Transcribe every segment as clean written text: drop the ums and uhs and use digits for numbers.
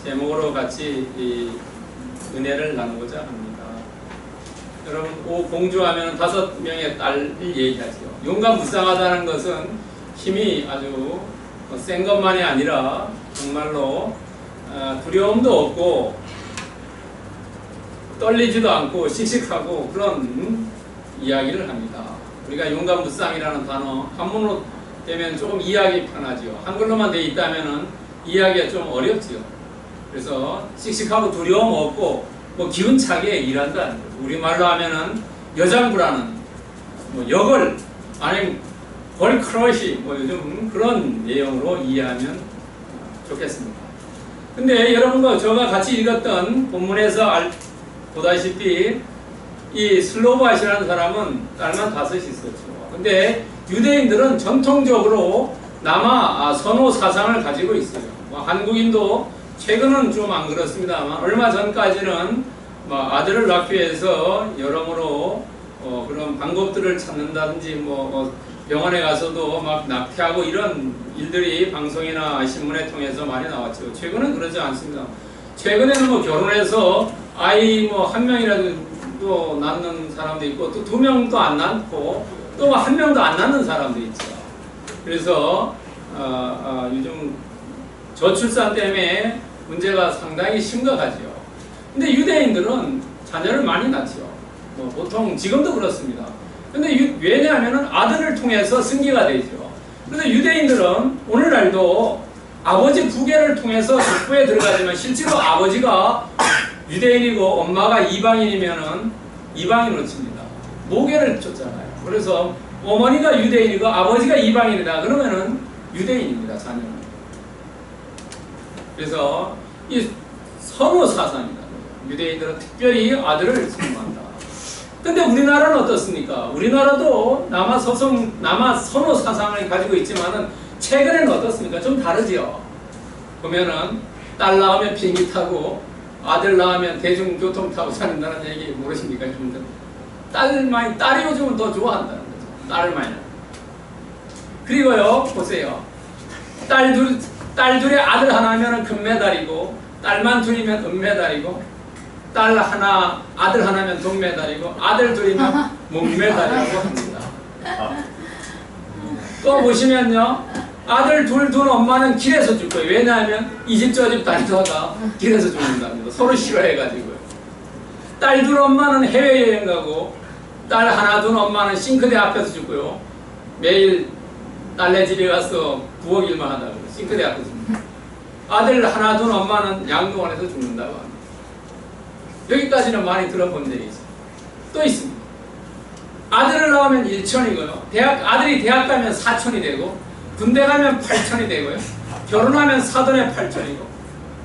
제목으로 같이 이 은혜를 나누고자 합니다. 여러분, 공주하면 5명의 딸을 얘기하죠. 용감무쌍하다는 것은 힘이 아주 센 것만이 아니라 정말로 두려움도 없고 떨리지도 않고 씩씩하고 그런 이야기를 합니다. 우리가 용감무쌍이라는 단어 한문으로 되면 조금 이해하기 편하죠. 한글로만 되어 있다면 이해하기가 좀 어렵지요. 그래서 씩씩하고 두려움 없고 뭐 기운차게 일한다는 거죠. 우리말로 하면은 여장부라는 역을 아니면 벌크러시 요즘 그런 내용으로 이해하면 좋겠습니다. 근데 여러분과 저가 같이 읽었던 본문에서 보다시피 이 슬로바시라는 사람은 딸만 5이 있었죠. 근데 유대인들은 전통적으로 남아 선호 사상을 가지고 있어요. 한국인도 최근은 좀 안 그렇습니다만 얼마 전까지는 아들을 낳기 위해서 여러모로 그런 방법들을 찾는다든지 병원에 가서도 막 낙태하고 이런 일들이 방송이나 신문에 통해서 많이 나왔죠. 최근은 그러지 않습니다. 최근에는 결혼해서 아이 1명이라도 낳는 사람도 있고 또 2명도 안 낳고 또 1명도 안 낳는 사람도 있죠. 그래서 요즘 저출산 때문에 문제가 상당히 심각하죠. 근데 유대인들은 자녀를 많이 낳죠. 보통 지금도 그렇습니다. 근데 왜냐하면 아들을 통해서 승계가 되죠. 그래서 유대인들은 오늘날도 아버지 부계를 통해서 족보에 들어가지만 실제로 아버지가 유대인이고 엄마가 이방인이면은 이방인으로 칩니다. 모계를 줬잖아요. 그래서 어머니가 유대인이고 아버지가 이방인이다 그러면은 유대인입니다. 자녀는. 그래서 이 선호 사상이다. 유대인들은 특별히 아들을 선호한다. 근데 우리나라는 어떻습니까? 우리나라도 남아 선호 사상을 가지고 있지만은 최근에는 어떻습니까? 좀 다르죠. 보면은 딸 낳으면 비행기 타고 아들 낳으면 대중교통 타고 사는다는 얘기 모르십니까? 여러분들? 딸이 요즘은 더 좋아한다는 거죠. 딸을 많이. 그리고요, 보세요. 딸 둘에 아들 하나면 금메달이고 딸만 둘이면 은메달이고 딸 하나, 아들 하나면 동메달이고 아들 둘이면 목메달이라고 합니다. 또 보시면요, 아들 둘 둔 엄마는 길에서 죽고요. 왜냐하면 이 집 저 집 다니다가 길에서 죽는답니다. 서로 싫어해가지고요. 딸 둘 엄마는 해외여행 가고 딸 하나 둔 엄마는 싱크대 앞에서 죽고요. 매일 딸네 집에 가서 부엌 일만 하다고 싱크대 앞에서 죽는다. 아들 하나 둔 엄마는 양동원에서 죽는다고 합니다. 여기까지는 많이 들어본 적이 있어요. 또 있습니다. 아들을 낳으면 1천이고요. 아들이 대학 가면 4천이 되고 군대 가면 8천이 되고요. 결혼하면 사돈에 8천이고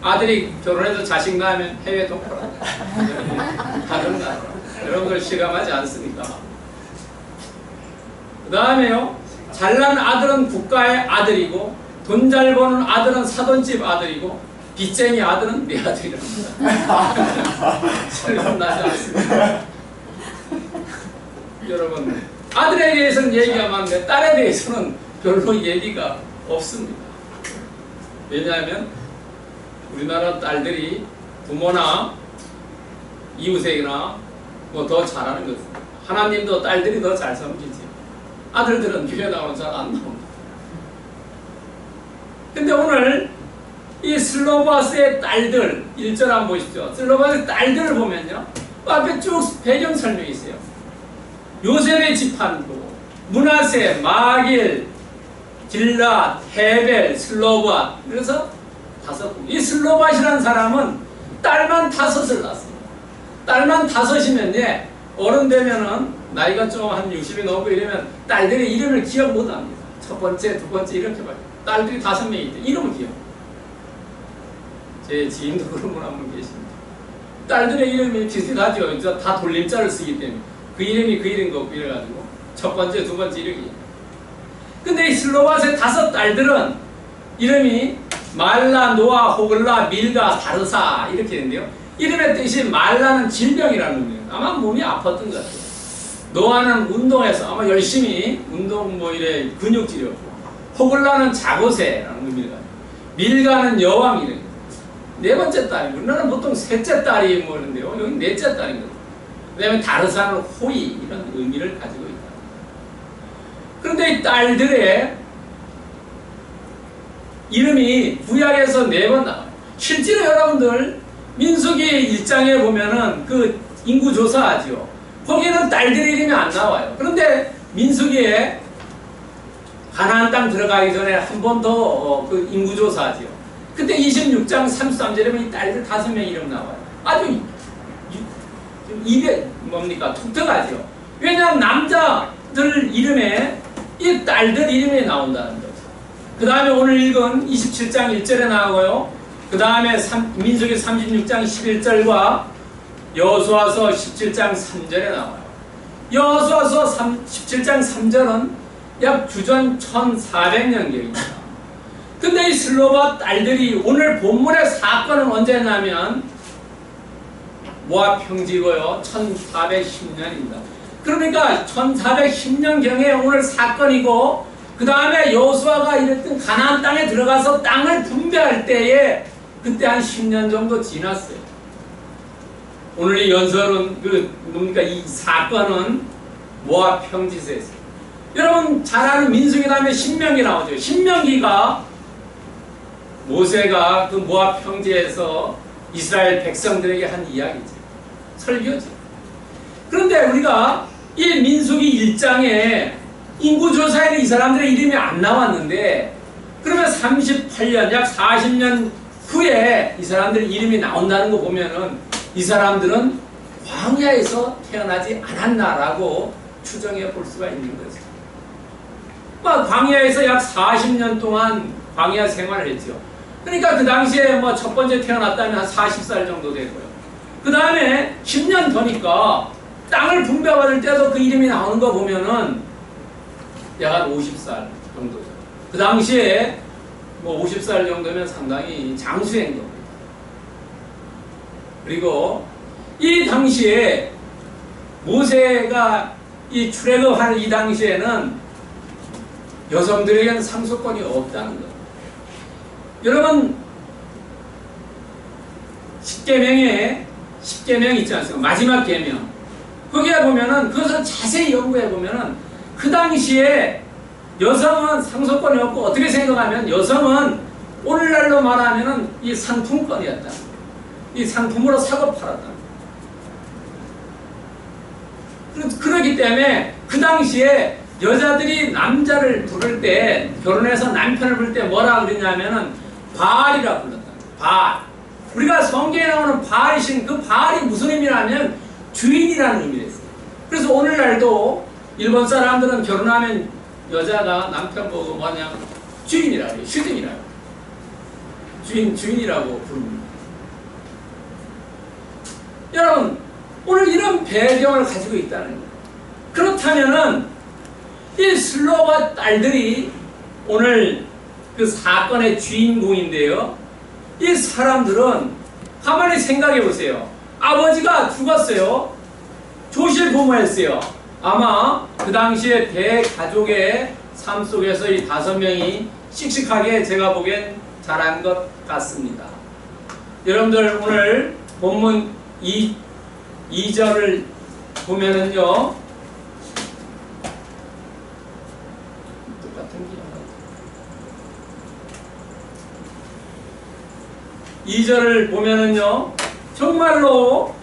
아들이 결혼해서 자식 낳으면 해외 동포라. 다른 나라. 여러분들 실감하지 않습니까? 그 다음에요. 잘난 아들은 국가의 아들이고 돈 잘 버는 아들은 사돈집 아들이고 빚쟁이 아들은 내 아들이랍니다. 실감나지 않습니다. 여러분, 아들에 대해서는 얘기가 많은데 딸에 대해서는 별로 얘기가 없습니다. 왜냐하면 우리나라 딸들이 부모나 이웃에게나 더 잘하는 것입니다. 하나님도 딸들이 더 잘 섬기지. 아들들은 교회 나오면 잘 안 나옵니다. 근데 오늘 이 슬로바스의 딸들 1절 한번 보십시오. 슬로바스의 딸들을 보면요, 앞에 쭉 배경 설명이 있어요. 요셉의 집안도 므낫세, 마길, 길랏, 헤벨, 슬로바. 그래서 5. 이 슬로바시라는 사람은 딸만 5을 낳았습니다. 딸만 5이면 어른 되면은 나이가 좀 한 60이 넘고 이러면 딸들의 이름을 기억 못합니다. 첫 번째, 두 번째 이렇게 봐요. 딸들이 5명이 있대. 이름을 기억. 제 지인도 그런 분 한 분 계십니다. 딸들의 이름이 비슷하죠. 다 돌림자를 쓰기 때문에 그 이름이 그 이름 같고 이래가지고 첫 번째, 두 번째 이렇게. 근데 이 슬로바스의 5 딸들은 이름이 말라, 노아, 호글라, 밀가, 다르사 이렇게 되는데요. 이름의 뜻이 말라는 질병이라는 의미예요. 아마 몸이 아팠던 것 같아요. 노아는 운동해서 아마 열심히 운동 이래 근육질이었고, 호글라는 자고새라는 의미가, 밀가는 여왕 이름, 네 번째 딸, 우리나라는 보통 셋째 딸이 뭐 이런데요. 여기 넷째 딸인 거죠. 왜냐하면 다르사는 호의 이런 의미를 가지고 있다. 그런데 이 딸들의 이름이 구약에서 4번 나와요. 실제로 여러분들 민수기 1장에 보면은 그 인구 조사하죠. 거기에는 딸들 이름이 안 나와요. 그런데 민수기에 가나안 땅 들어가기 전에 한 번 더 그 인구 조사하죠. 그때 26장 33절에 보면 이 딸들 5명 이름 나와요. 아주 입에 뭡니까? 독특하죠. 왜냐하면 남자들 이름에 이 딸들 이름이 나온다는 거죠. 그 다음에 오늘 읽은 27장 1절에 나오고요. 그 다음에 민수기 36장 11절과 여호수아서 17장 3절에 나와요. 여호수아서 17장 3절은 약 주전 1400년경입니다. 근데 이 슬로바 딸들이 오늘 본문의 사건은 언제냐면 모압 평지고요. 1410년입니다. 그러니까 1410년경에 오늘 사건이고 그 다음에 여호수아가 이랬던 가나안 땅에 들어가서 땅을 분배할 때에 그때 한 10년 정도 지났어요. 오늘 이 연설은 뭡니까? 이 사건은 모압 평지에서 했어요. 여러분 잘 아는 민수기 다음에 신명기 나오죠. 신명기가 모세가 그 모압 평지에서 이스라엘 백성들에게 한 이야기죠. 설교죠. 그런데 우리가 이 민수기 1장에 인구조사에는 이 사람들의 이름이 안 나왔는데 그러면 38년 약 40년 후에 이 사람들 이름이 나온다는 거 보면은 이 사람들은 광야에서 태어나지 않았나라고 추정해 볼 수가 있는 거죠. 광야에서 약 40년 동안 광야 생활을 했죠. 그러니까 그 당시에 뭐 첫 번째 태어났다면 한 40살 정도 되고요. 그 다음에 10년 더니까 땅을 분배받을 때도 그 이름이 나오는 거 보면은 약 한 50살 정도죠. 그 당시에 뭐 50살 정도면 상당히 장수인 겁니다. 그리고 이 당시에 모세가 이 출애굽할 이 당시에는 여성들에게는 상속권이 없다는 거예요. 여러분 10계명 있지 않습니까? 마지막 계명 거기에 보면은 그것을 자세히 연구해 보면은 그 당시에 여성은 상속권이 없고 어떻게 생각하면 여성은 오늘날로 말하면은 이 상품권이었다. 이 상품으로 사고 팔았다. 그렇기 때문에 그 당시에 여자들이 남자를 부를 때 결혼해서 남편을 부를 때 뭐라 그랬냐면은 바알이라 불렀다. 바알. 우리가 성경에 나오는 바알이신 그 바알이 무슨 의미냐면 주인이라는 의미를 했어요. 그래서 오늘날도 일본 사람들은 결혼하면 여자가 남편 보고 뭐냐 주인이라 해요. 슈딩이라고. 주인이라고 부릅니다. 여러분 오늘 이런 배경을 가지고 있다는 거예요. 그렇다면은 이 슬로바 딸들이 오늘 그 사건의 주인공인데요. 이 사람들은 가만히 생각해 보세요. 아버지가 죽었어요. 조실부모였어요. 아마 그 당시에 대가족의 삶 속에서 이 5명이 씩씩하게 제가 보기엔 자란 것 같습니다. 여러분들 오늘 본문 2절을 보면은요. 똑같은 게 2절을 보면은요. 정말로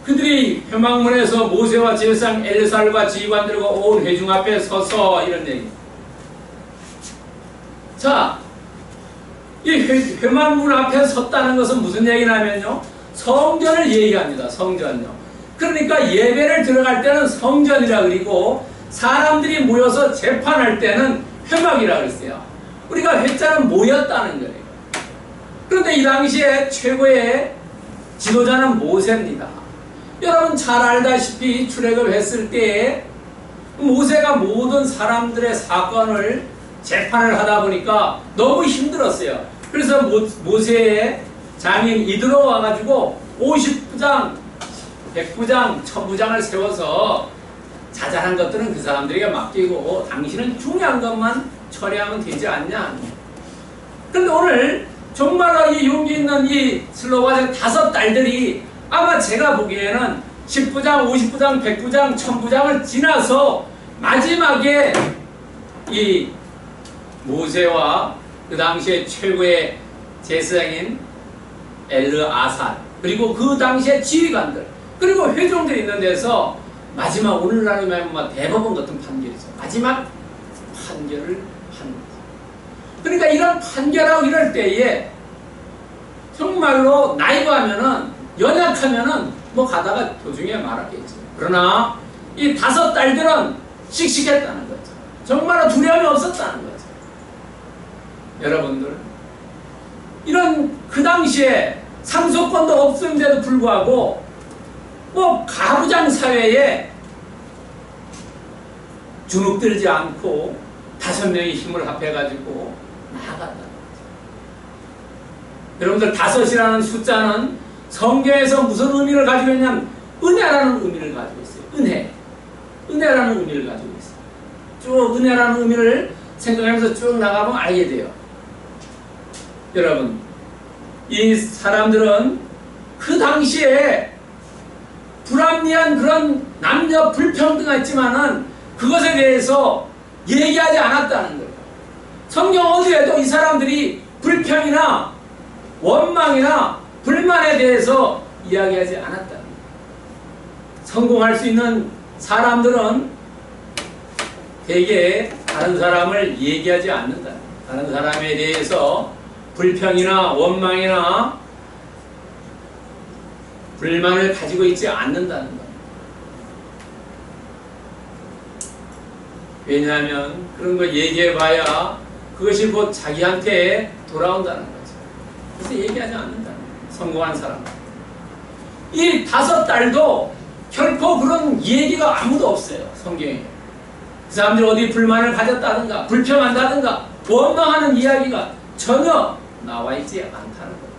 그들이 회막문에서 모세와 제사장 엘사들과 지휘관들과 온 회중 앞에 서서 이런 얘기. 자, 이 회막문 앞에 섰다는 것은 무슨 얘기냐면요. 성전을 얘기합니다. 성전요. 그러니까 예배를 들어갈 때는 성전이라 그리고 사람들이 모여서 재판할 때는 회막이라 그랬어요. 우리가 회자는 모였다는 거예요. 그런데 이 당시에 최고의 지도자는 모세입니다. 여러분 잘 알다시피 출애굽했을 때에 모세가 모든 사람들의 사건을 재판을 하다 보니까 너무 힘들었어요. 그래서 모세의 장인 이드로 와가지고 50부장, 100부장, 1000부장을 세워서 자잘한 것들은 그 사람들에게 맡기고 당신은 중요한 것만 처리하면 되지 않냐. 그런데 오늘 정말로 이 용기 있는 이 슬로바전 5딸들이 아마 제가 보기에는 10부장, 50부장, 100부장, 1000부장을 지나서 마지막에 이 모세와 그 당시에 최고의 제사장인 엘르아살, 그리고 그 당시에 지휘관들, 그리고 회종들이 있는 데서 마지막 오늘날에 말하면 대법원 같은 판결이죠. 마지막 판결을 하는 거죠. 그러니까 이런 판결하고 이럴 때에 정말로 나이가 하면은 연약하면은 뭐 가다가 도중에 말하겠죠. 그러나 이 5딸들은 씩씩했다는 거죠. 정말로 두려움이 없었다는 거죠. 여러분들, 이런 그 당시에 상속권도 없음에도 불구하고 뭐 가부장 사회에 주눅들지 않고 5명이 힘을 합해가지고 나아간다는 거죠. 여러분들 5이라는 숫자는 성경에서 무슨 의미를 가지고 있냐면 은혜라는 의미를 가지고 있어요. 은혜라는 의미를 가지고 있어요. 쭉 은혜라는 의미를 생각하면서 쭉 나가면 알게 돼요. 여러분, 이 사람들은 그 당시에 불합리한 그런 남녀 불평등가 있지만은 그것에 대해서 얘기하지 않았다는 거예요. 성경 어디에도 이 사람들이 불평이나 원망이나 불만에 대해서 이야기하지 않았다는 거예요. 성공할 수 있는 사람들은 대개 다른 사람을 얘기하지 않는다. 다른 사람에 대해서 불평이나 원망이나 불만을 가지고 있지 않는다는 것. 왜냐하면 그런 거 얘기해봐야 그것이 곧 자기한테 돌아온다는 거죠. 그래서 얘기하지 않는다는 거예요. 성공한 사람. 이 5딸도 결코 그런 얘기가 아무도 없어요. 성경에. 그 사람들이 어디 불만을 가졌다든가 불평한다든가 원망하는 이야기가 전혀 나와 있지 않다는 거예요.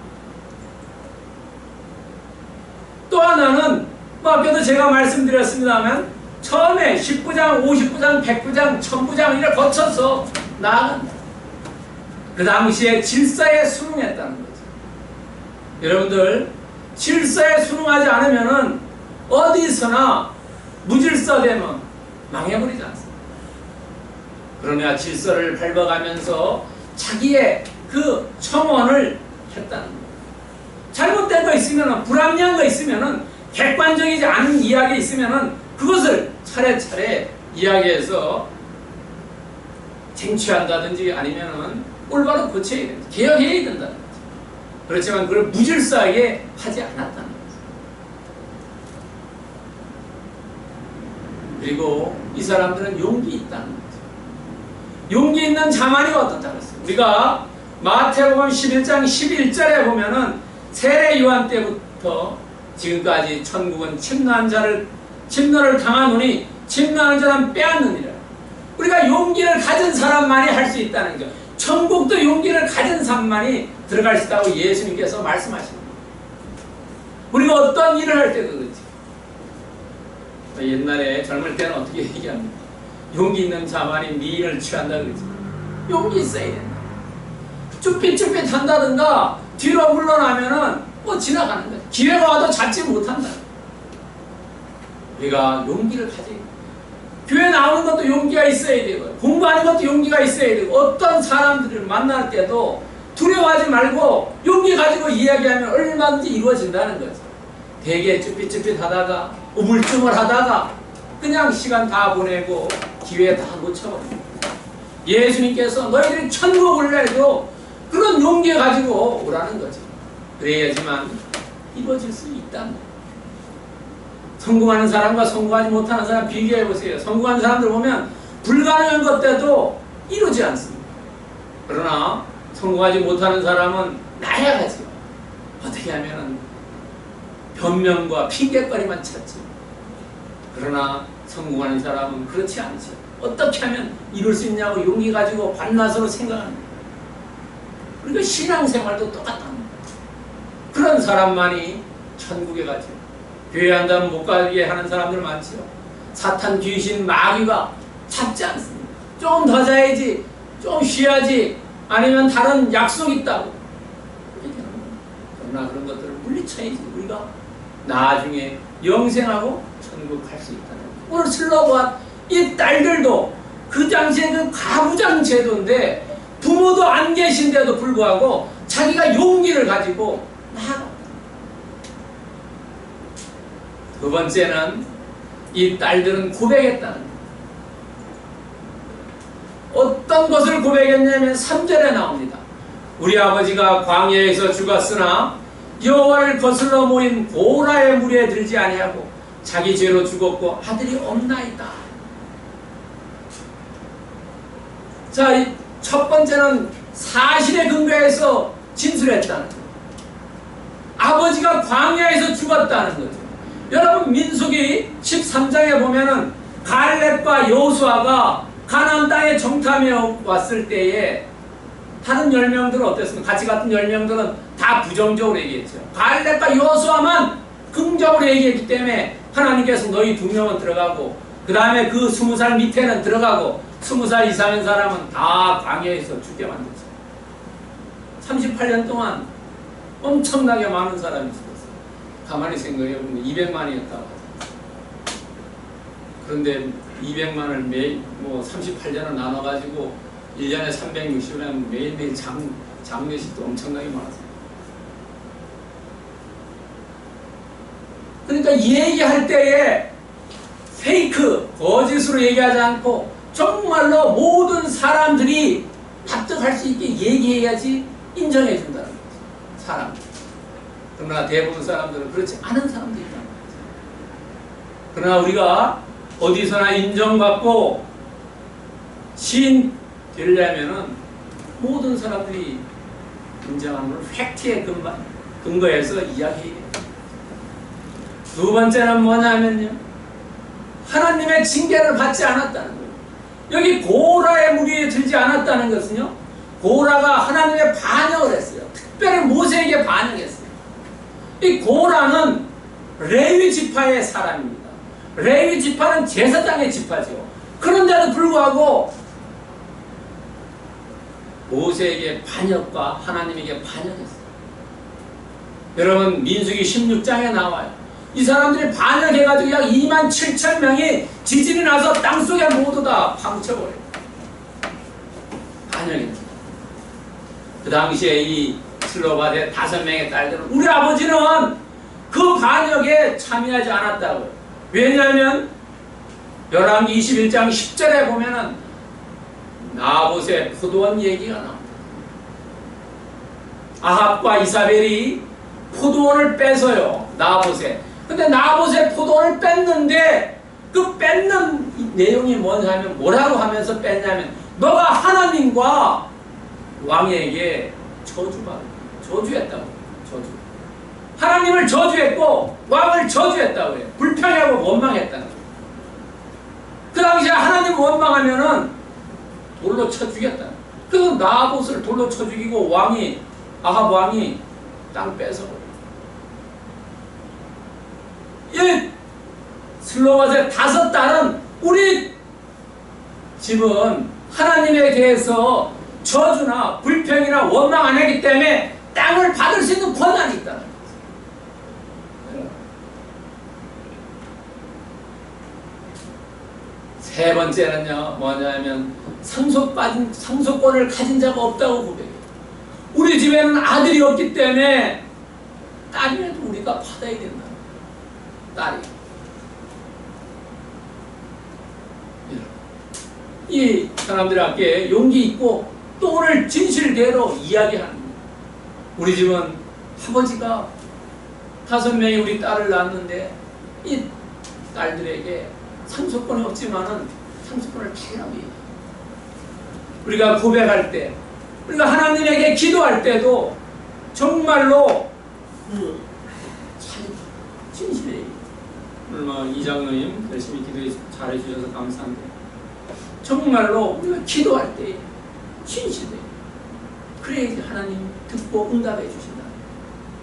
또 하나는 뭐 아까도 제가 말씀드렸습니다만 처음에 10부장, 50부장, 100부장, 1000부장 이렇게 거쳐서 나아간다. 그 당시에 질서에 순응했다는 거죠. 여러분들, 질서에 순응하지 않으면은 어디서나 무질서되면 망해버리지 않습니다. 그러나 질서를 밟아가면서 자기의 그 청원을 했다는 거예요. 잘못된 거 있으면은, 불합리한 거 있으면은, 객관적이지 않은 이야기 있으면은 그것을 차례차례 이야기해서 쟁취한다든지 아니면은 올바로 고쳐야 된다. 개혁해야 된다는 거죠. 그렇지만 그걸 무질서하게 하지 않았다는 거죠. 그리고 이 사람들은 용기 있다는 거죠. 용기 있는 자만이 어떻다고 했어요. 우리가 마태복음 11장 11절에 보면은 세례 요한 때부터 지금까지 천국은 침노를 당하노니 침노하는 자는 빼앗느니라. 우리가 용기를 가진 사람만이 할 수 있다는 거. 천국도 용기를 가진 사람만이 들어갈 수 있다고 예수님께서 말씀하십니다. 우리가 어떤 일을 할 때도 그렇지. 옛날에 젊을 때는 어떻게 얘기합니까? 용기 있는 자만이 미인을 취한다 그러지. 용기 있어야 된다. 쭈삣쭈삣 한다든가 뒤로 물러나면은 뭐 지나가는 거야. 기회가 와도 잡지 못한다. 우리가 용기를 가지. 교회 나오는 것도 용기가 있어야 되고 공부하는 것도 용기가 있어야 되고 어떤 사람들을 만날 때도 두려워하지 말고 용기 가지고 이야기하면 얼마든지 이루어진다는 거죠. 되게 쭈삣쭈삣 하다가 우물쭈물 하다가 그냥 시간 다 보내고 기회 다 놓쳐버립니다. 예수님께서 너희들이 천국을 내도 그런 용기 가지고 오라는 거죠. 그래야지만 이루어질 수 있다는 거예요. 성공하는 사람과 성공하지 못하는 사람 비교해 보세요. 성공하는 사람들 보면 불가능한 것들도 이루지 않습니다. 그러나 성공하지 못하는 사람은 나약하죠. 어떻게 하면은 변명과 핑계거리만 찾지. 그러나 성공하는 사람은 그렇지 않죠. 어떻게 하면 이룰 수 있냐고 용기 가지고 반나서로 생각합니다. 그리고 신앙생활도 똑같답니다. 그런 사람만이 천국에 가죠. 교회 한다면 못 가게 하는 사람들 많죠. 사탄, 귀신, 마귀가 잡지 않습니다. 조금 더 자야지, 좀 쉬어야지, 아니면 다른 약속 있다고 그러나 그런 것들을 물리쳐야지 우리가 나중에 영생하고 천국 갈 수 있다는 거예요. 오늘 슬로보아 이 딸들도 그 당시에 그 가부장 제도인데 부모도 안 계신데도 불구하고 자기가 용기를 가지고 나아갔다. 두 번째는 이 딸들은 고백했다는 거예요. 어떤 것을 고백했냐면 3절에 나옵니다. 우리 아버지가 광야에서 죽었으나 여호와를 거슬러 모인 고라의 무리에 들지 아니하고 자기 죄로 죽었고 아들이 없나이다. 자, 첫 번째는 사실에 근거해서 진술했다는 거예요. 아버지가 광야에서 죽었다는 거죠. 여러분 민수기 13장에 보면은 갈렙과 여호수아가 가나안 땅에 정탐해 왔을 때에 다른 10명들은 어땠습니까? 같이 갔던 10명들은 다 부정적으로 얘기했죠. 갈렙과 여호수아만 긍정적으로 얘기했기 때문에 하나님께서 너희 2명은 들어가고 그 다음에 그 20살 밑에는 들어가고 20살 이상인 사람은 다 광야에서 죽게 만들었어요. 38년 동안 엄청나게 많은 사람이 죽었어요. 가만히 생각해 보면 200만이었다고. 그런데 200만을 매일 38년을 나눠가지고 1년에 360일 매일매일 장례식도 엄청나게 많았어요. 그러니까 얘기할 때에 페이크, 거짓으로 얘기하지 않고 정말로 모든 사람들이 납득할 수 있게 얘기해야지 인정해 준다는 거죠. 사람들. 그러나 대부분 사람들은 그렇지 않은 사람들이 있다는 거죠. 그러나 우리가 어디서나 인정받고 시인 되려면은 모든 사람들이 인정하는 걸 팩트에 근거해서 이야기해야 돼요. 두 번째는 뭐냐면요, 하나님의 징계를 받지 않았다는 거예요. 여기 고라의 무리에 들지 않았다는 것은요, 고라가 하나님의 반역을 했어요. 특별히 모세에게 반역했어요. 이 고라는 레위 지파의 사람입니다. 레위 지파는 제사장의 지파죠. 그런데도 불구하고 모세에게 반역과 하나님에게 반역했어요. 여러분 민수기 16장에 나와요. 이 사람들이 반역해가지고 약 27,000명이 지진이 나서 땅속에 모두 다 파묻혀버려요. 반역했어요. 그 당시에 이 슬로바데 5명의 딸들은 우리 아버지는 그 반역에 참여하지 않았다고요. 왜냐하면 열왕기 21장 10절에 보면은 나봇의 포도원 얘기가 나옵니다. 아합과 이사벨이 포도원을 뺏어요. 나봇에. 근데 나봇의 포도원을 뺐는데 그 뺏는 내용이 뭐냐면 뭐라고 하면서 뺐냐면 너가 하나님과 왕에게 저주했다고. 저주. 하나님을 저주했고 왕을 저주했다고 해요. 불평하고 원망했다는 거예요. 그 당시에 하나님을 원망하면은 돌로 쳐 죽였다. 그래서 나봇을 돌로 쳐 죽이고 아합 왕이 땅 뺏어버려요. 이 슬로바의 5딸은 우리 집은 하나님에 대해서 저주나 불평이나 원망 안 하기 때문에 땅을 받을 수 있는 권한이 있다는 거예요. 세 번째는요, 뭐냐면 상속권을 가진 자가 없다고 고백해요. 우리 집에는 아들이 없기 때문에 딸이라도 우리가 받아야 된다. 딸이. 이 사람들에게 용기 있고 또 오늘 진실대로 이야기하는 거예요. 우리 집은 아버지가 5명이 우리 딸을 낳았는데 이 딸들에게 상속권이 없지만은 상속권을 주라고 해요. 우리가 고백할 때, 우리가 하나님에게 기도할 때도 정말로 잘 진실해요. 오늘 이장로님 열심히 기도해 잘해주셔서 감사한데 정말로 우리가 기도할 때 진실해요. 그래야지 하나님 듣고 응답해 주신다.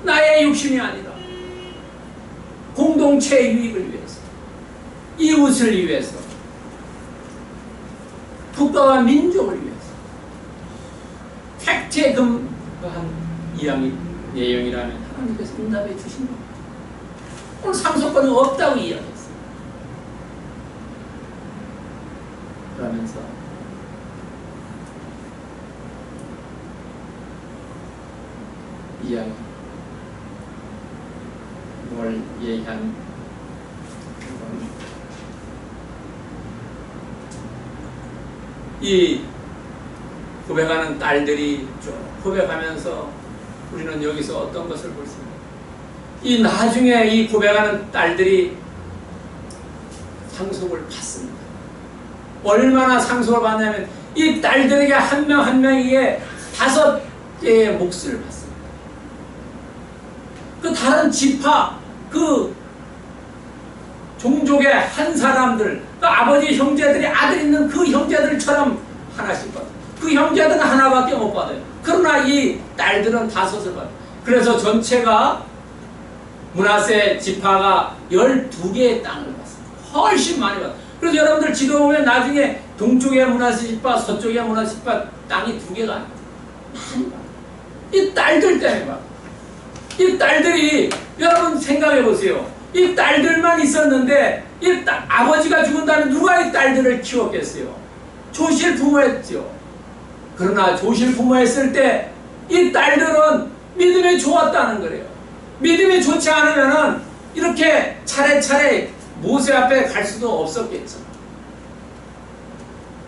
나의 욕심이 아니라 공동체의 유익을 위해서, 이웃을 위해서, 국가와 민족을 위해서 팩트에 근거한 내용이라면 하나님께서 응답해 주신 겁니다. 오늘 상속권이 없다고 이야기했어요. 그러면서 이야기 뭘 얘기하는 이 고백하는 딸들이 쭉 고백하면서 우리는 여기서 어떤 것을 볼 수 있습니까? 이 나중에 이 고백하는 딸들이 상속을 받습니다. 얼마나 상속을 받냐면 이 딸들에게 한 명 한 명에게 5개의 몫을 받습니다. 그 다른 지파, 그 종족의 한 사람들, 그 아버지 형제들이 아들 있는 그 형제들처럼 하나씩 받아요. 그 형제들은 하나밖에 못 받아요. 그러나 이 딸들은 5을 받아요. 그래서 전체가 므낫세 지파가 12개의 땅을 받습니다. 훨씬 많이 받아요. 그래서 여러분들 지도 보면 나중에 동쪽의 므낫세 지파, 서쪽의 므낫세 지파 땅이 2개가 아닙니다. 많이 받아요. 이 딸들 때문에 받아요. 이 딸들이 여러분 생각해 보세요. 이 딸들만 있었는데 아버지가 죽은 다음에 누가 이 딸들을 키웠겠어요? 조실 부모였죠. 그러나 조실 부모했을 때 이 딸들은 믿음이 좋았다는 거예요. 믿음이 좋지 않으면은 이렇게 차례차례 모세 앞에 갈 수도 없었겠죠.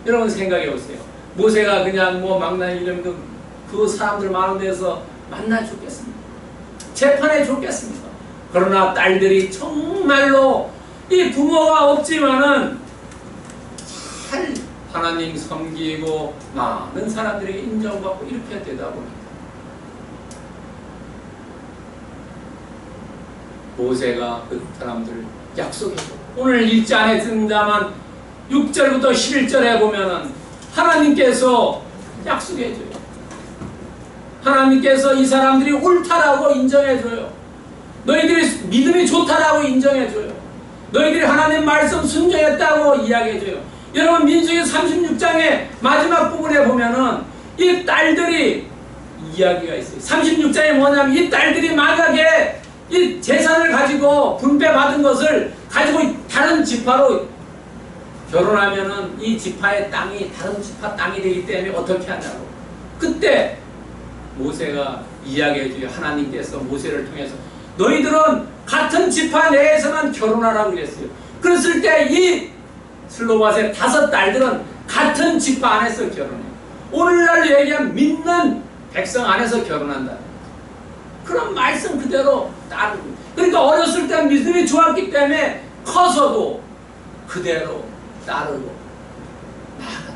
여러분 생각해 보세요. 모세가 그냥 뭐 망나니 이름도 그 사람들 많은 데서 만나 죽겠습니다. 재판에 죽겠습니다. 그러나 딸들이 정말로 이 부모가 없지만은 잘 하나님 섬기고 많은 사람들에게 인정받고 이렇게 되다 보니까 모세가 그 사람들 약속했고 오늘 읽지 않았습니다만 6절부터 11절에 보면은 하나님께서 약속해줘요. 하나님께서 이 사람들이 옳다라고 인정해줘요. 너희들이 믿음이 좋다라고 인정해줘요. 너희들이 하나님 말씀 순종했다고 이야기해줘요. 여러분 민수기 36장의 마지막 부분에 보면은 이 딸들이 이야기가 있어요. 36장에 뭐냐면 이 딸들이 만약에 이 재산을 가지고 분배받은 것을 가지고 다른 지파로 결혼하면은 이 지파의 땅이 다른 지파 땅이 되기 때문에 어떻게 하냐고. 그때 모세가 이야기해줘요. 하나님께서 모세를 통해서 너희들은 같은 지파 내에서만 결혼하라고 그랬어요. 그랬을 때 이 슬로밧의 5 딸들은 같은 지파 안에서 결혼해요. 오늘날 얘기하면 믿는 백성 안에서 결혼한다. 그런 말씀 그대로 따르고. 그러니까 어렸을 때 믿음이 좋았기 때문에 커서도 그대로 따르고 나아간다.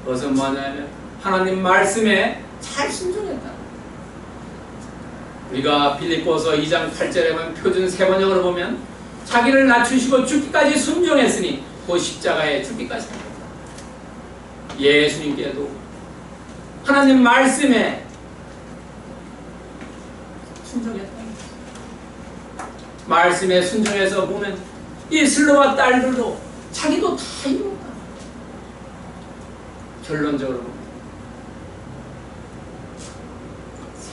그것은 뭐냐면 하나님 말씀에 잘 순종했다. 우리가 빌립보서 2장 8절에 보면 표준 3번역으로 보면 자기를 낮추시고 죽기까지 순종했으니 그 십자가에 죽기까지 합니다. 예수님께도 하나님 말씀에 순종했다. 말씀에 순종해서 보면 이 슬로밧 딸들도 자기도 다 이뤘다. 결론적으로 봅니다.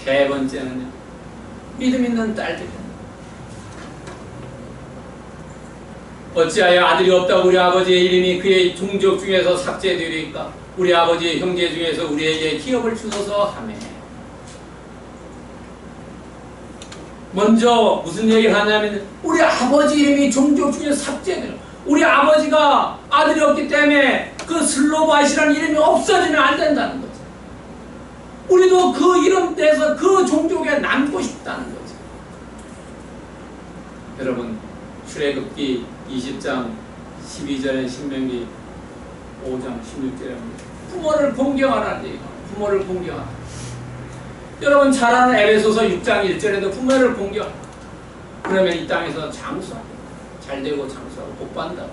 3번째는요. 믿음 있는 딸들입니다. 어찌하여 아들이 없다고 우리 아버지의 이름이 그의 종족 중에서 삭제되리까? 우리 아버지의 형제 중에서 우리에게 기업을 주소서 하매. 먼저 무슨 얘기를 하냐면 우리 아버지 이름이 종족 중에서 삭제돼요. 우리 아버지가 아들이 없기 때문에 그 슬로밧이라는 이름이 없어지면 안 된다는 거죠. 우리도 그 이름 떼서 그 종족에 남고 싶다는 거죠. 여러분 출애굽기 20장 12절에 신명기 5장 16절에 부모를 공경하라는 얘기가 부모를 공경하라. 여러분 잘 아는 에베소서 6장 1절에도 부모를 공경하라. 그러면 이 땅에서 장수하고 잘되고 장수하고 복받는다.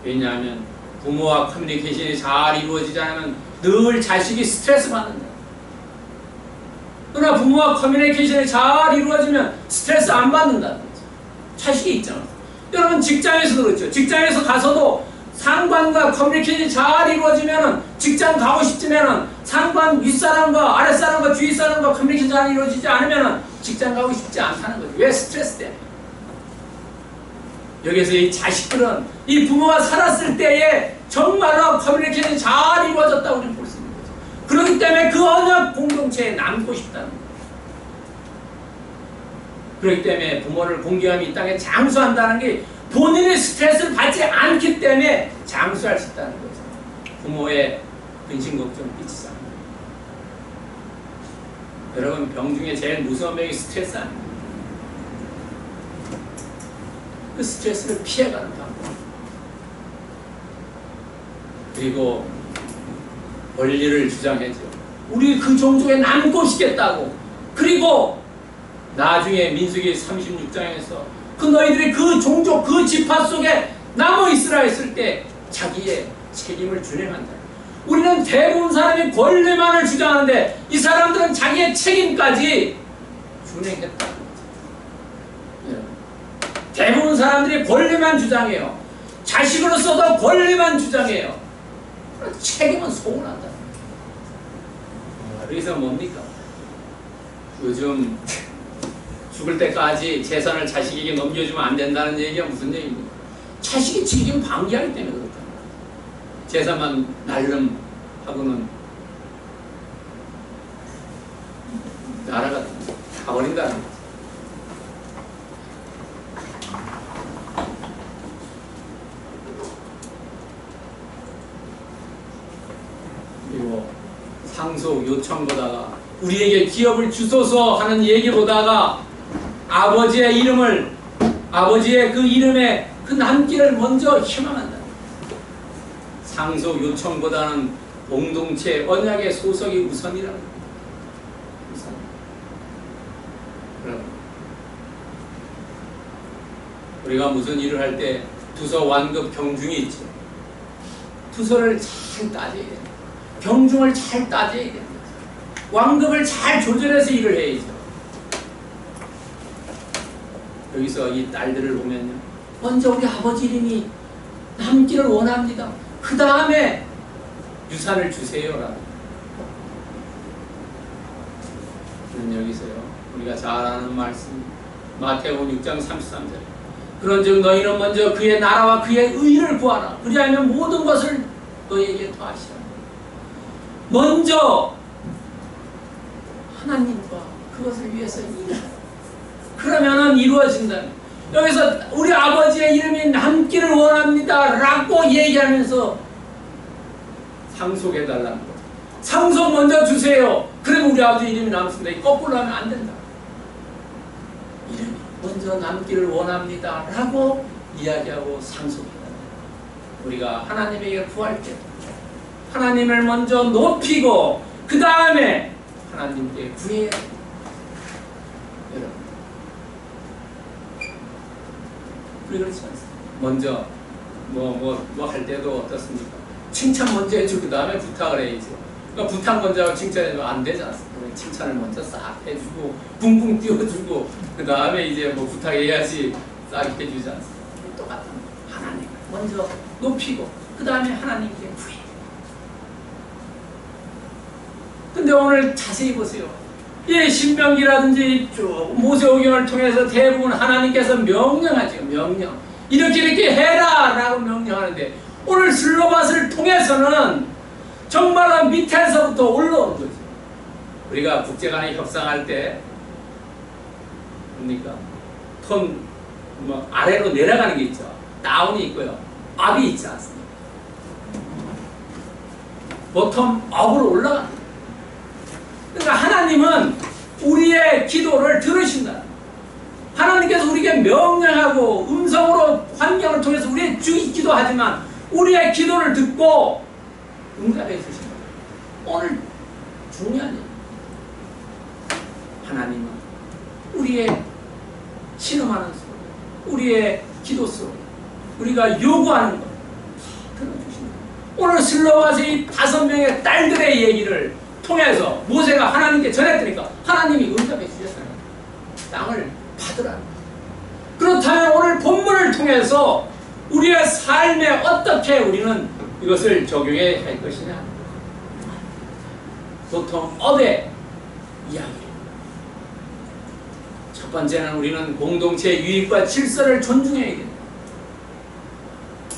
왜냐하면 부모와 커뮤니케이션이 잘 이루어지지 않으면 늘 자식이 스트레스 받는다. 그러나 부모와 커뮤니케이션이 잘 이루어지면 스트레스 안 받는다는 거죠. 자식이 있잖아. 여러분 직장에서도 그렇죠. 직장에서 가서도 상관과 커뮤니케이션이 잘 이루어지면은 직장 가고 싶지만은 상관 윗사람과 아랫사람과 주위사람과 커뮤니케이션 잘 이루어지지 않으면 직장 가고 싶지 않다는 거죠. 왜? 스트레스 때문에. 여기서 이 자식들은 이 부모가 살았을 때에 정말로 커뮤니케이션이 잘 이루어졌다고 우리는 볼 수 있는 거죠. 그렇기 때문에 그 언약 공동체에 남고 싶다는 거죠. 그렇기 때문에 부모를 공경하며 이 땅에 장수한다는 게 본인의 스트레스를 받지 않기 때문에 장수할 수 있다는 거죠. 부모의 근심 걱정 끼치지 않는 거죠. 여러분, 병 중에 제일 무서운 병이 스트레스 아닙니까? 그 스트레스를 피해가는 방법. 그리고 권리를 주장했죠. 우리 그 종족에 남고 싶겠다고. 그리고 나중에 민수기 36장에서 그 너희들이 그 종족 그 지파 속에 남아 있으라 했을 때 자기의 책임을 준행한다. 우리는 대부분 사람이 권리만을 주장하는데 이 사람들은 자기의 책임까지 준행했다. 대부분 사람들이 권리만 주장해요. 자식으로서도 권리만 주장해요. 책임은 소홀한다. 그래서 뭡니까? 요즘 죽을 때까지 재산을 자식에게 넘겨주면 안 된다는 얘기가 무슨 얘기입니까? 자식이 책임 방기하기 때문에 그렇다. 재산만 날름하고는 나라가 가버린다는 거죠. 그리고 상속 요청보다가 우리에게 기업을 주소서 하는 얘기보다가 아버지의 이름을, 아버지의 그 이름에 그 남기를 먼저 희망한다. 상속 요청보다는 공동체 언약의 소속이 우선이라는 거예요. 우선. 그럼 우리가 무슨 일을 할 때 투서, 완급, 경중이 있죠. 투서를 잘 따져야 돼요. 경중을 잘 따져야 됩니다. 완급을 잘 조절해서 일을 해야죠. 여기서 이 딸들을 보면요, 먼저 우리 아버지 이름이 남기를 원합니다. 그 다음에 유산을 주세요라는. 여기서요, 우리가 잘 아는 말씀, 마태복음 6장 33절. 그런즉 너희는 먼저 그의 나라와 그의 의를 구하라. 그리하면 모든 것을 너희에게 더하시라. 먼저 하나님과 그것을 위해서 일하라. 그러면은 이루어진다. 여기서 우리 아버지의 이름이 남기를 원합니다 라고 얘기하면서 상속해달라는 거. 상속 먼저 주세요. 그러면 우리 아버지 이름이 남습니다. 거꾸로 하면 안 된다. 이름이 먼저 남기를 원합니다 라고 이야기하고 상속해달라. 우리가 하나님에게 구할 때 하나님을 먼저 높이고 그 다음에 하나님께 구해야 됩니다. 여러분, 우리 그렇지 않습니까? 먼저 뭐 할 때도 어떻습니까? 칭찬 먼저 해주고 그 다음에 부탁을 해야죠. 그러니까 부탁 먼저 하고 칭찬해주면 안 되지 않습니까? 칭찬을 먼저 싹 해주고 붕붕 띄워주고 그 다음에 이제 뭐 부탁해야지 싹 해주지 않습니까? 똑같은 하나님을 먼저 높이고 그 다음에 하나님께 구해. 근데 오늘 자세히 보세요. 예, 신명기라든지 쭉 모세오경을 통해서 대부분 하나님께서 명령하죠. 명령. 이렇게 해라 라고 명령하는데 오늘 슬로밧을 통해서는 정말로 밑에서부터 올라오는 거죠. 우리가 국제간에 협상할 때 뭡니까? 뭐 아래로 내려가는 게 있죠. 다운이 있고요. 업이 있지 않습니까? 보통 업으로 올라가는 거예요. 그러니까 하나님은 우리의 기도를 들으신다. 하나님께서 우리에게 명령하고 음성으로 환경을 통해서 우리의 기도하지만 우리의 기도를 듣고 응답해 주신다. 오늘 중요한 얘기. 하나님은 우리의 신음하는 소리, 우리의 기도 소리, 우리가 요구하는 것 들어주신다. 오늘 슬로밧의 5명의 딸들의 얘기를 통해서 모세가 하나님께 전했더니까 하나님이 응답해 주셨어요. 땅을 받으라. 그렇다면 오늘 본문을 통해서 우리의 삶에 어떻게 우리는 이것을 적용해야 할 것이냐? 교통업의 이야기입니다. 첫 번째는 우리는 공동체 유익과 질서를 존중해야 된다.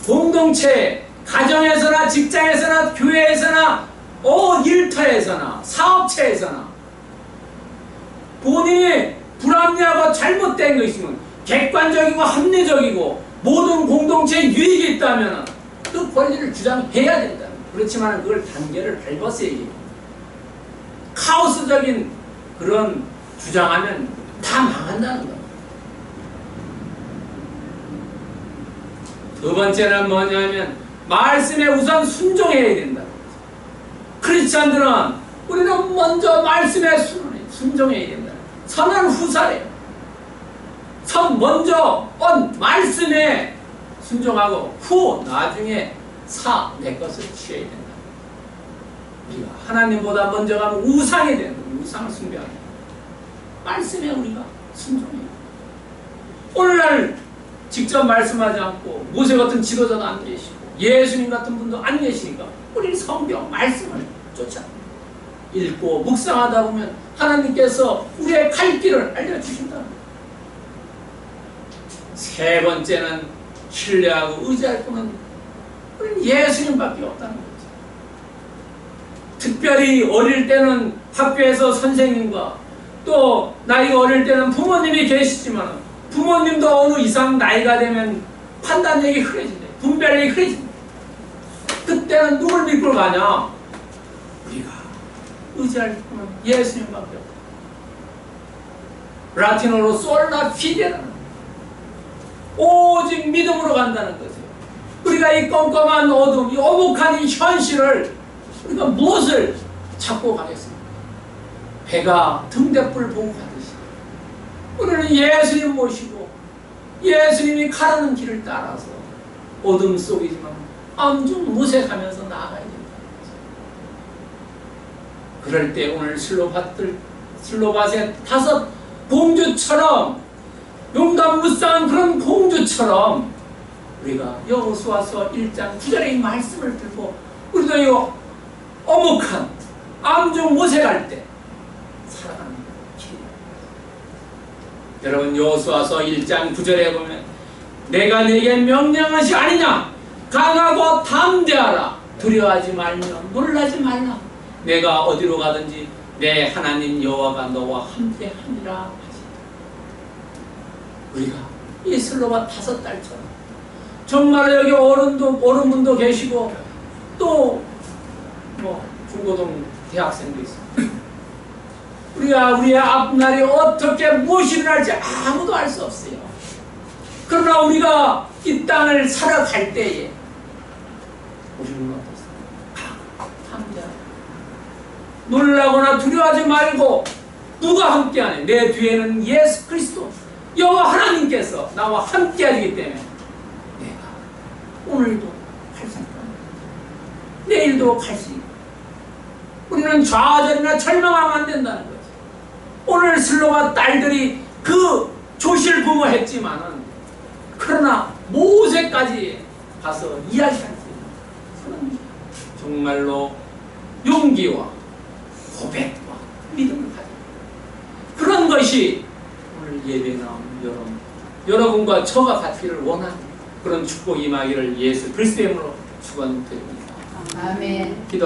공동체, 가정에서나 직장에서나 교회에서나 일터에서나 사업체에서나 본인이 불합리하고 잘못된 거 있으면 객관적이고 합리적이고 모든 공동체에 유익이 있다면 그 권리를 주장해야 된다. 그렇지만 그걸 단계를 밟았어야지. 카오스적인 그런 주장하면 다 망한다는 겁니다. 두 번째는 뭐냐면 말씀에 우선 순종해야 된다. 크리스찬들은 우리는 먼저 말씀에 순종해야 된다. 선은 후사래요. 먼저 말씀에 순종하고 후 나중에 내 것을 취해야 된다. 우리가 하나님보다 먼저 가면 우상이 된다. 우상을 숭배하는 말씀에 우리가 순종해야 된다. 오늘날 직접 말씀하지 않고 모세 같은 지도자도 안 계시고 예수님 같은 분도 안 계시니까 우리 성경 말씀을 쫓아 읽고 묵상하다 보면 하나님께서 우리의 갈 길을 알려주신다. 세 번째는 신뢰하고 의지할 분은 우리는 예수님밖에 없다는 거죠. 특별히 어릴 때는 학교에서 선생님과 또 나이가 어릴 때는 부모님이 계시지만 부모님도 어느 이상 나이가 되면 판단력이 흐려진다. 분별력이 흐려진다. 그때는 누굴 믿고 가냐? 우리가 의지할 분은 예수님밖에 없다. 라틴어로 솔라 피데라는 오직 믿음으로 간다는 거죠. 우리가 이 껌껌한 어둠, 이 오목한 이 현실을 우리가 무엇을 찾고 가겠습니까? 배가 등대불 보고 가듯이 우리는 예수님 모시고 예수님이 가라는 길을 따라서 어둠 속이지만 암중 무색하면서 나아가야 된다. 그럴 때 오늘 슬로바스의 5 공주처럼 용감 무쌍한 그런 공주처럼 우리가 여호수아서 1장 9절의 이 말씀을 들고 우리도 이 어묵한 암중 모색할 때 살아가는 길입니다. 여러분 여호수아서 1장 9절에 보면 내가 네게 명령한 것이 아니냐 강하고 담대하라 두려워하지 말며 놀라지 말라 내가 어디로 가든지 내 하나님 여호와가 너와 함께하니라. 우리가 이 슬로바 5달처럼 정말 여기 어른분도 계시고 또 중고등 대학생도 있습니다. 우리가 우리의 앞날이 어떻게 무엇이 일어날지 아무도 알 수 없어요. 그러나 우리가 이 땅을 살아갈 때에 우리는 어떻습니까? 함께하라. 놀라거나 두려워하지 말고 누가 함께하네? 내 뒤에는 예수 그리스도 여호와 하나님께서 나와 함께하기 때문에 내가 오늘도 갈 수 있다. 내일도 갈 수 있다. 우리는 좌절이나 절망하면 안 된다는 거죠. 오늘 슬로바 딸들이 그 조실 부모했지만은 그러나 모세까지 가서 이야기할 수 있는 그런 정말로 용기와 고백과 믿음을 가지고 그런 것이 오늘 예배에 나오는 여러분과 저가 갖기를 원하는 그런 축복이 임하기를 예수 그리스도의 이름으로 축원드립니다. 아멘. 기도